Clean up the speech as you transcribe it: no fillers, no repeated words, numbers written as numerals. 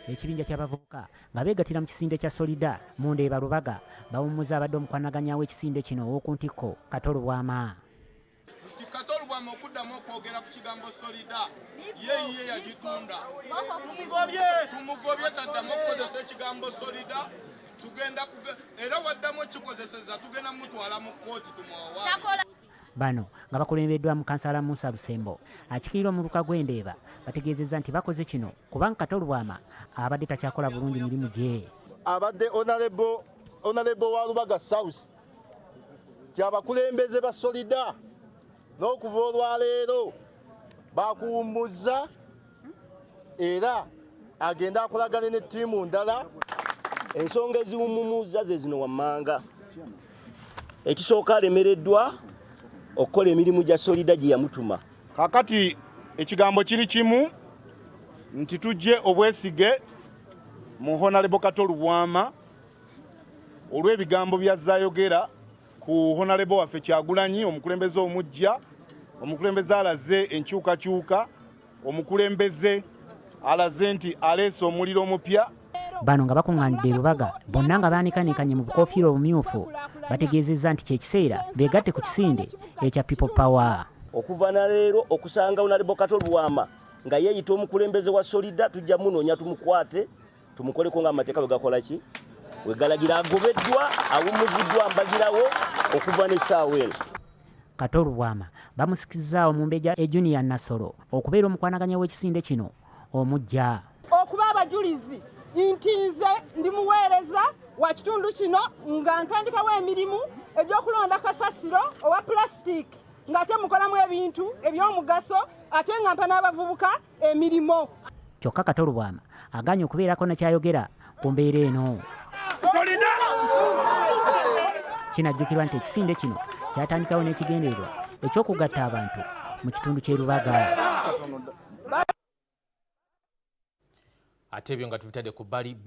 ekibinja ky'abavubuka nga beegattira mu kisinde kya Solida mu Ndeeba Lubaga bawummuza abadde omukwanaganya w'ekisinde kino ow'oku ntikko Kato Lubwama. Kato Lubwama okuddamu okwogera ku kigambo Solida ye yagitunda tumugobye taddamu okukozesa ekigambo Solida tugenda era waddamu ekikozeseza tugenda mutwala mu kkooti tumuwawaale. Bano nga bakulembeddwamu kansala Musa Lusembo akikirira omuluka gw'Endeeba bategeezezza nti bakoze kino kubanga Kato Lubwama abadde takyakola bulungi mirimu gye. Abadde honorable wa Lubaga South ti abakulembeze ba Solida n'okuva olwaleero bakuwummuza era agenda akolagane ne ttiimu ndala. Ensonga eziwummumuza ze zino wammanga. Ekisooka alemereddwa okukola emirimu gya Solida gye yamutuma. Kakati ekigambo kiri kimu nti tujje obwesige mu Honorable Kato Lubwama olw'ebigambo by'azzayogera ku Honorable waffe Kyagulanyi, omukulembeze omujja, omukulembeze alaze enkyukakyuka, omukulembeze alaze nti aleese omuliro omupya. Bano nga bakuŋŋaanidde Lubaga bonna nga baanikanikanye mu bukoofiira obumyufu bategeezezza nti kyekiseera beegatte ku kisinde ekya People Power. Okuva na leero okusanga Honorable Kato Lubwama nga yeeyita omukulembeze wa Solida tujja munoonya tumukwate tumukoleko ng'amateeka bwe gakola ki we galagira. Agobeddwa awummuziddwa mbagirawo okuva n'essaawa eno. Kato Lubwama bamusikizaawo mu mbeja e Junior Nasolo okubeera omukwanaganya w'ekisinde kino omujja. Okuba abajulizi nti nze ndi muweereza wa kitundu kino nga ntandikawo emirimu egy'okulonda kasasiro owa plastic nga ate mukolamu ebintu eby'omugaso ate nga mpa n'abavubuka emirimu. Kyokka Kato Lubwama aganye okubeerako nekyayogera ku mbeera eno. Kinajjukirwa nti ekisinde kino kyatandikawo n'ekigendererwa eky'okugatta abantu mu kitundu ky'e Lubaga. Ate ebyo nga tubitadde ku bbali